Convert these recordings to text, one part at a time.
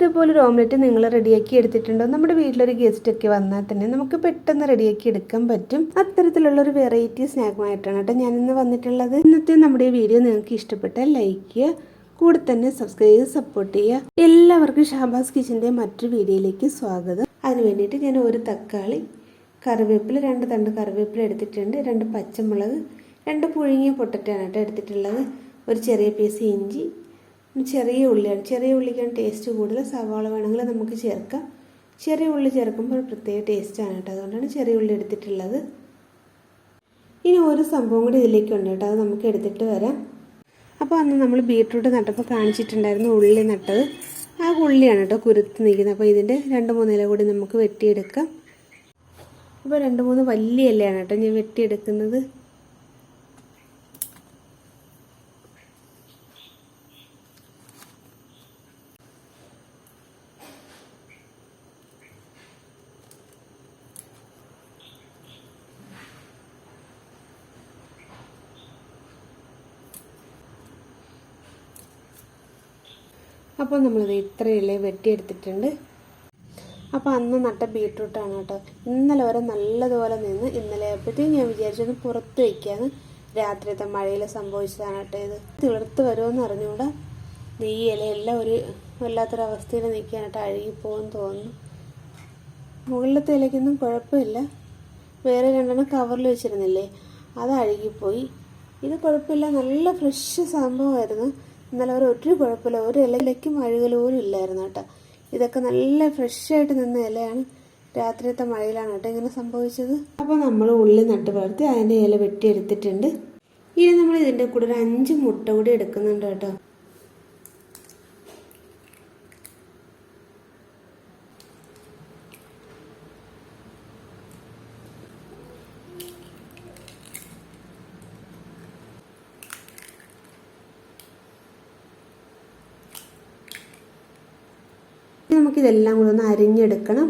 ഇതുപോലൊരു ഓംലെറ്റ് നിങ്ങൾ റെഡിയാക്കി എടുത്തിട്ടുണ്ടോ? നമ്മുടെ വീട്ടിലൊരു ഗസ്റ്റൊക്കെ വന്നാൽ തന്നെ നമുക്ക് പെട്ടെന്ന് റെഡിയാക്കി എടുക്കാൻ പറ്റും. അത്തരത്തിലുള്ളൊരു വെറൈറ്റി സ്നാക്കുമായിട്ടാണ് കേട്ടോ ഞാനിന്ന് വന്നിട്ടുള്ളത്. ഇന്നത്തെ നമ്മുടെ വീഡിയോ നിങ്ങൾക്ക് ഇഷ്ടപ്പെട്ടാൽ ലൈക്ക് ചെയ്യുക, കൂടെ തന്നെ സബ്സ്ക്രൈബ് ചെയ്ത് സപ്പോർട്ട് ചെയ്യുക. എല്ലാവർക്കും ഷാബാസ് കിച്ചൻ്റെ മറ്റൊരു വീഡിയോയിലേക്ക് സ്വാഗതം. അതിന് വേണ്ടിയിട്ട് ഞാൻ ഒരു തക്കാളി, കറിവേപ്പില, 2 തണ്ട് കറിവേപ്പില എടുത്തിട്ടുണ്ട്, 2 പച്ചമുളക്, 2 പുഴുങ്ങിയ പൊട്ടറ്റോയാണ് കേട്ടോ എടുത്തിട്ടുള്ളത്, ഒരു ചെറിയ പീസ് ഇഞ്ചി, ചെറിയ ഉള്ളിയാണ്. ചെറിയ ഉള്ളിക്കാണ് ടേസ്റ്റ് കൂടുതൽ. സവാള വേണമെങ്കിൽ നമുക്ക് ചേർക്കാം. ചെറിയ ഉള്ളി ചേർക്കുമ്പോൾ ഒരു പ്രത്യേക ടേസ്റ്റാണ് കേട്ടോ, അതുകൊണ്ടാണ് ചെറിയ ഉള്ളി എടുത്തിട്ടുള്ളത്. ഇനി ഒരു സംഭവം കൂടി ഇതിലേക്കുണ്ട് കേട്ടോ, അത് നമുക്ക് എടുത്തിട്ട് വരാം. അപ്പോൾ അന്ന് നമ്മൾ ബീട്രൂട്ട് നട്ടപ്പോൾ കാണിച്ചിട്ടുണ്ടായിരുന്നു ഉള്ളി നട്ടത്. ആ ഉള്ളിയാണ് കേട്ടോ കുരുത്ത് നിൽക്കുന്നത്. അപ്പോൾ ഇതിൻ്റെ 2-3 ഇല കൂടി നമുക്ക് വെട്ടിയെടുക്കാം. അപ്പോൾ 2-3 വലിയ ഇലയാണ് കേട്ടോ ഞാൻ വെട്ടിയെടുക്കുന്നത്. അപ്പോൾ നമ്മളിത് ഇത്ര ഇല വെട്ടിയെടുത്തിട്ടുണ്ട്. അപ്പോൾ അന്ന് നട്ട ബീട്രൂട്ടാണ് കേട്ടോ. ഇന്നലെ വരെ നല്ലതുപോലെ നിന്ന് ഇന്നലെ ആയപ്പോഴത്തേക്കും ഞാൻ വിചാരിച്ചത് പുറത്ത് വയ്ക്കാന്ന്. രാത്രിയത്തെ മഴയിൽ സംഭവിച്ചതാണ് കേട്ടോ ഇത്. തിളിർത്ത് വരുമെന്ന് അറിഞ്ഞുകൂടാ. ഈ ഇലയെല്ലാം ഒരു വല്ലാത്തൊരവസ്ഥയിൽ നിൽക്കാനായിട്ട് അഴുകിപ്പോകുമെന്ന് തോന്നുന്നു. മുകളിലത്തെ ഇലയ്ക്കൊന്നും കുഴപ്പമില്ല. വേറെ 2 കവറിൽ വെച്ചിരുന്നില്ലേ, അത് അഴുകിപ്പോയി. ഇത് കുഴപ്പമില്ല, നല്ല ഫ്രഷ് സംഭവമായിരുന്നു. ഇന്നലെ വരെ ഒരു കുഴപ്പമില്ല, ഒരു ഇലയ്ക്കും അഴുകൽ പോലും ഇല്ലായിരുന്നു കേട്ടോ. ഇതൊക്കെ നല്ല ഫ്രഷായിട്ട് നിന്ന ഇലയാണ്. രാത്രിയത്തെ മഴയിലാണ് കേട്ടോ ഇങ്ങനെ സംഭവിച്ചത്. അപ്പോൾ നമ്മൾ ഉള്ളി നട്ട് വളർത്തി അതിൻ്റെ ഇല വെട്ടിയെടുത്തിട്ടുണ്ട്. ഇനി നമ്മൾ ഇതിൻ്റെ കൂടെ ഒരു 5 മുട്ട കൂടി എടുക്കുന്നുണ്ട് കേട്ടോ. നമുക്കിതെല്ലാം കൂടെ ഒന്ന് അരിഞ്ഞെടുക്കണം.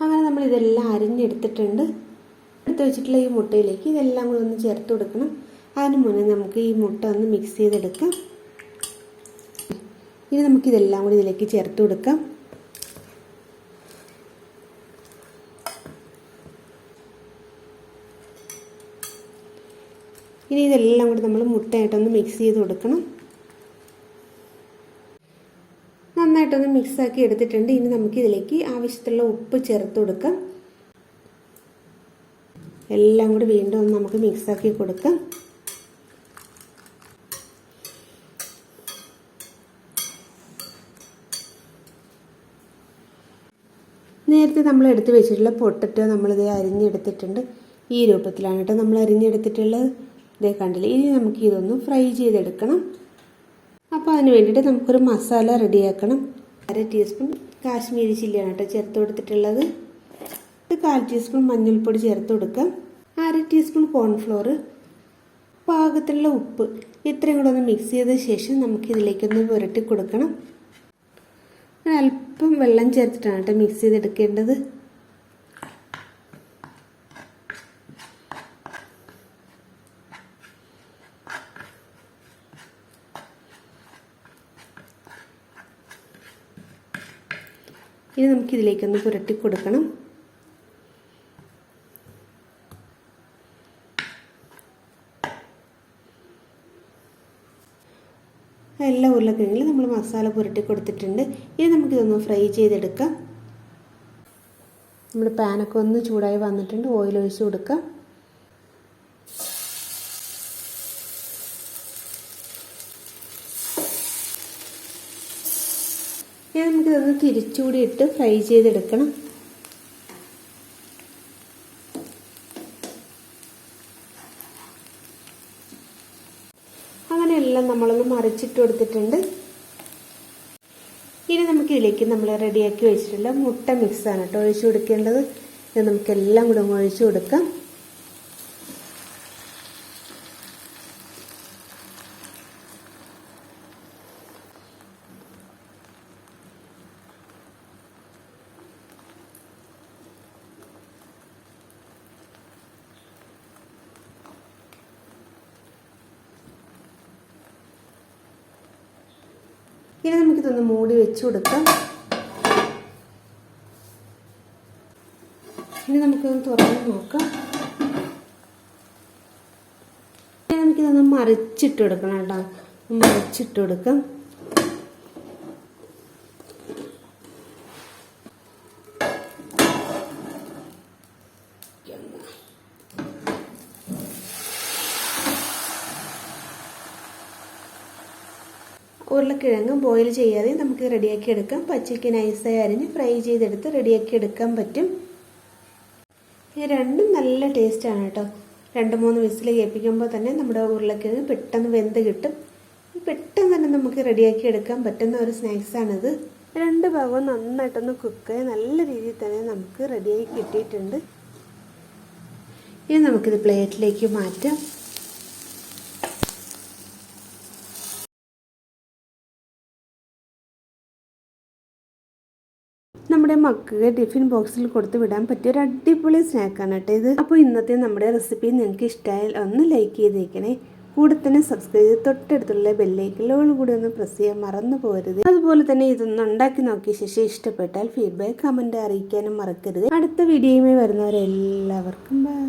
അങ്ങനെ നമ്മൾ ഇതെല്ലാം അരിഞ്ഞെടുത്തിട്ടുണ്ട്. എടുത്ത് വെച്ചിട്ടുള്ള ഈ മുട്ടയിലേക്ക് ഇതെല്ലാം കൂടെ ഒന്ന് ചേർത്ത് കൊടുക്കണം. അതിന് മുന്നേ നമുക്ക് ഈ മുട്ട ഒന്ന് മിക്സ് ചെയ്തെടുക്കാം. ഇനി നമുക്കിതെല്ലാം കൂടി ഇതിലേക്ക് ചേർത്ത് കൊടുക്കാം. ഇനി ഇതെല്ലാം കൂടി നമ്മൾ മുട്ടയായിട്ടൊന്ന് മിക്സ് ചെയ്ത് കൊടുക്കണം. നന്നായിട്ടൊന്ന് മിക്സാക്കി എടുത്തിട്ടുണ്ട്. ഇനി നമുക്ക് ഇതിലേക്ക് ആവശ്യത്തിലുള്ള ഉപ്പ് ചേർത്ത് കൊടുക്കാം. എല്ലാം കൂടി വീണ്ടും ഒന്ന് നമുക്ക് മിക്സാക്കി കൊടുക്കാം. നേരത്തെ നമ്മൾ എടുത്ത് വെച്ചിട്ടുള്ള പൊട്ടറ്റോ നമ്മളിത് അരിഞ്ഞെടുത്തിട്ടുണ്ട്. ഈ രൂപത്തിലാണ് കേട്ടോ നമ്മൾ അരിഞ്ഞെടുത്തിട്ടുള്ളത്. ഇതേ കണ്ടില്ലേ. ഇനി നമുക്ക് ഇതൊന്ന് ഫ്രൈ ചെയ്തെടുക്കണം. അപ്പോൾ അതിന് വേണ്ടിയിട്ട് നമുക്കൊരു മസാല റെഡിയാക്കണം. 1/2 ടീസ്പൂൺ കാശ്മീരി ചില്ലിയാണ് കേട്ടോ ചേർത്ത് കൊടുത്തിട്ടുള്ളത്. 1/4 ടീസ്പൂൺ മഞ്ഞൾപ്പൊടി ചേർത്ത് കൊടുക്കാം. 1/2 ടീസ്പൂൺ കോൺഫ്ലോർ, പാകത്തിലുള്ള ഉപ്പ്, ഇത്രയും കൂടെ ഒന്ന് മിക്സ് ചെയ്ത ശേഷം നമുക്കിതിലേക്കൊന്ന് പുരട്ടി കൊടുക്കണം. അല്പം വെള്ളം ചേർത്തിട്ടാണ് കേട്ടോ മിക്സ് ചെയ്തെടുക്കേണ്ടത്. ഇനി നമുക്കിതിലേക്കൊന്ന് പുരട്ടി കൊടുക്കണം. എല്ലാ ഉരുളക്കിഴങ്ങിലും നമ്മൾ മസാല പുരട്ടി കൊടുത്തിട്ടുണ്ട്. ഇനി നമുക്കിതൊന്ന് ഫ്രൈ ചെയ്തെടുക്കാം. നമ്മുടെ പാനൊക്കെ ഒന്ന് ചൂടായി വന്നിട്ടുണ്ട്. ഓയിൽ ഒഴിച്ച് കൊടുക്കാം. ഇനി നമുക്കിതൊന്ന് തിരിച്ചുകൂടി ഇട്ട് ഫ്രൈ ചെയ്തെടുക്കണം. അങ്ങനെ എല്ലാം നമ്മളൊന്ന് മറിച്ചിട്ട് കൊടുത്തിട്ടുണ്ട്. ഇനി നമുക്കിതിലേക്ക് നമ്മൾ റെഡിയാക്കി വെച്ചിട്ടുള്ള മുട്ട മിക്സാണ് കേട്ടോ ഒഴിച്ചു കൊടുക്കേണ്ടത്. ഇത് നമുക്കെല്ലാം കൂടെ ഒഴിച്ചു കൊടുക്കാം. ഇനി നമുക്കിതൊന്ന് മൂടി വെച്ച് കൊടുക്കാം. ഇനി നമുക്കൊന്ന് തുറന്ന് നോക്കാം. ഇനി നമുക്കിതൊന്ന് മറിച്ചിട്ട് കൊടുക്കണം കേട്ടോ. മറിച്ചിട്ട് കൊടുക്കാം. ഉരുളക്കിഴങ്ങ് ബോയിൽ ചെയ്യാതെ നമുക്ക് റെഡിയാക്കി എടുക്കാം. പച്ചയ്ക്ക് നൈസായി അരിഞ്ഞ് ഫ്രൈ ചെയ്തെടുത്ത് റെഡിയാക്കി എടുക്കാൻ പറ്റും. ഈ രണ്ടും നല്ല ടേസ്റ്റാണ് കേട്ടോ. 2-3 വിസിൽ കേൾപ്പിക്കുമ്പോൾ തന്നെ നമ്മുടെ ഉരുളക്കിഴങ്ങ് പെട്ടെന്ന് വെന്ത് കിട്ടും. പെട്ടെന്ന് തന്നെ നമുക്ക് റെഡിയാക്കി എടുക്കാൻ പറ്റുന്ന ഒരു സ്നാക്സാണിത്. 2 ഭാഗവും നന്നായിട്ടൊന്ന് കുക്കായി നല്ല രീതിയിൽ തന്നെ നമുക്ക് റെഡിയായി കിട്ടിയിട്ടുണ്ട്. ഇനി നമുക്കിത് പ്ലേറ്റിലേക്ക് മാറ്റാം. നമ്മുടെ മക്കൾക്ക് ടിഫിൻ ബോക്സിൽ കൊടുത്ത് വിടാൻ പറ്റിയ ഒരു അടിപൊളി സ്നാക്കാണ് കേട്ടോ ഇത്. അപ്പോൾ ഇന്നത്തെ നമ്മുടെ റെസിപ്പി നിങ്ങൾക്ക് ഇഷ്ടമായാൽ ഒന്ന് ലൈക്ക് ചെയ്തേക്കണേ. കൂടെ തന്നെ സബ്സ്ക്രൈബ് ചെയ്ത് തൊട്ടടുത്തുള്ള ബെല്ലൈക്കലോട് കൂടി ഒന്ന് പ്രസ് ചെയ്യാൻ മറന്നു പോകരുത്. അതുപോലെ തന്നെ ഇതൊന്ന് ഉണ്ടാക്കി നോക്കിയ ശേഷം ഇഷ്ടപ്പെട്ടാൽ ഫീഡ്ബാക്ക് കമൻറ്റ് അറിയിക്കാനും മറക്കരുത്. അടുത്ത വീഡിയോയുമായി വരുന്നവരെല്ലാവർക്കും ബൈ.